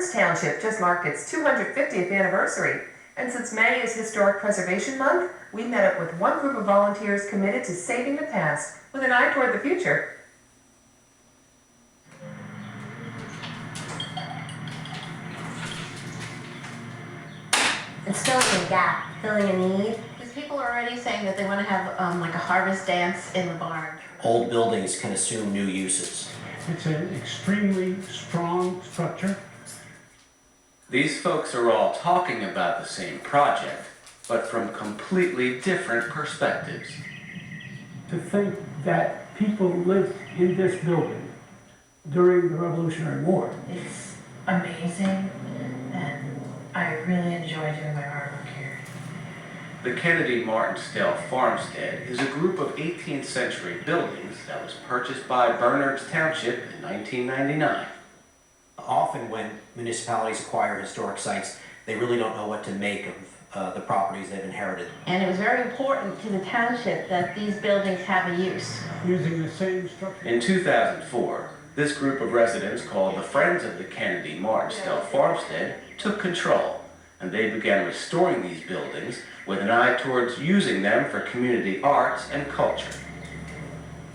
Burns Township just marked its 250th anniversary. And since May is Historic Preservation Month, we met up with one group of volunteers committed to saving the past with an eye toward the future. It's filling a gap, filling a need. Because people are already saying that they want to have like a harvest dance in the barn. Old buildings can assume new uses. It's an extremely strong structure. These folks are all talking about the same project, but from completely different perspectives. To think that people lived in this building during the Revolutionary War. It's amazing, and I really enjoy doing my artwork here. The Kennedy Martinsdale Farmstead is a group of 18th century buildings that was purchased by Bernards Township in 1999. Often when municipalities acquire historic sites, they really don't know what to make of the properties they've inherited. And it was very important to the township that these buildings have a use. Using the same structure. In 2004, this group of residents called the Friends of the Kennedy Martinsdale Farmstead took control, and they began restoring these buildings with an eye towards using them for community arts and culture.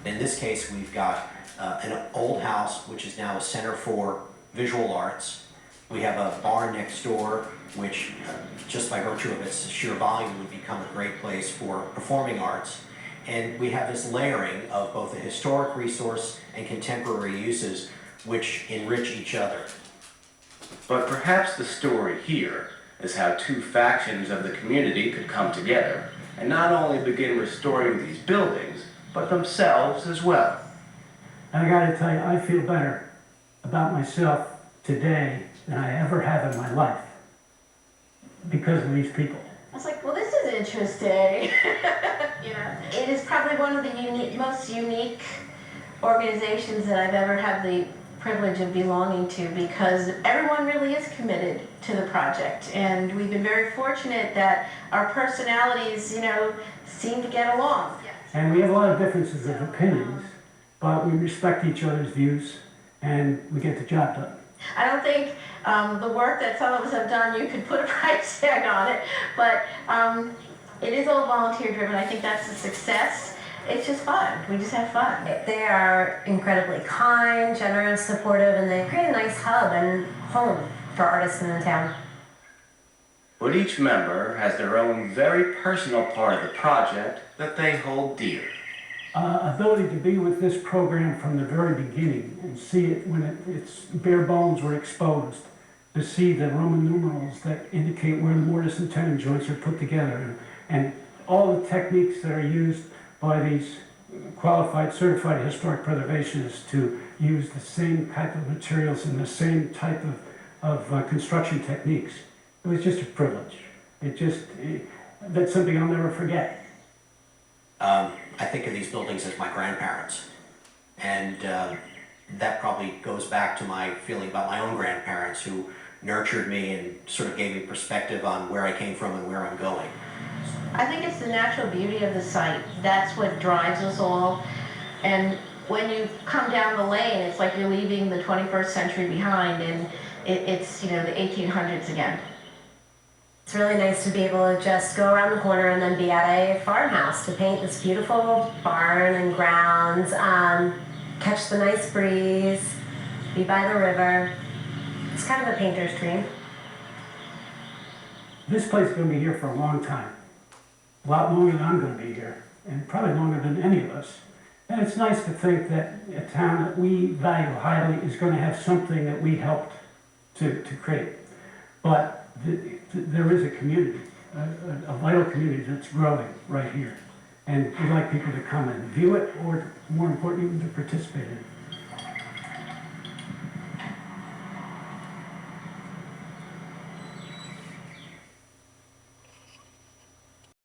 In this case, we've got an old house, which is now a center for visual arts. We have a bar next door, which just by virtue of its sheer volume would become a great place for performing arts. And we have this layering of both a historic resource and contemporary uses, which enrich each other. But perhaps the story here is how two factions of the community could come together and not only begin restoring these buildings, but themselves as well. And I gotta tell you, I feel better about myself today than I ever have in my life because of these people. I was like, well, this is interesting. You know, it is probably one of the most unique organizations that I've ever had the privilege of belonging to, because everyone really is committed to the project, and we've been very fortunate that our personalities, you know, seem to get along. And we have a lot of differences of opinions, but we respect each other's views and we get the job done. I don't think the work that some of us have done, you could put a price tag on it, but it is all volunteer driven. I think that's a success. It's just fun. We just have fun. They are incredibly kind, generous, supportive, and they create a nice hub and home for artists in the town. But each member has their own very personal part of the project that they hold dear. Ability to be with this program from the very beginning and see it when its bare bones were exposed, to see the Roman numerals that indicate where the mortise and tenon joints are put together, and all the techniques that are used by these qualified, certified historic preservationists to use the same type of materials and the same type of construction techniques. It was just a privilege. That's something I'll never forget. I think of these buildings as my grandparents, and that probably goes back to my feeling about my own grandparents, who nurtured me and sort of gave me perspective on where I came from and where I'm going. I think it's the natural beauty of the site. That's what drives us all. And when you come down the lane, it's like you're leaving the 21st century behind, and it's, you know, the 1800s again. It's really nice to be able to just go around the corner and then be at a farmhouse to paint this beautiful barn and grounds, catch the nice breeze, be by the river. It's kind of a painter's dream. This place is going to be here for a long time. A lot longer than I'm going to be here, and probably longer than any of us. And it's nice to think that a town that we value highly is going to have something that we helped to create. But there is a community, a vital community that's growing right here. And we'd like people to come and view it, or more importantly, to participate in it.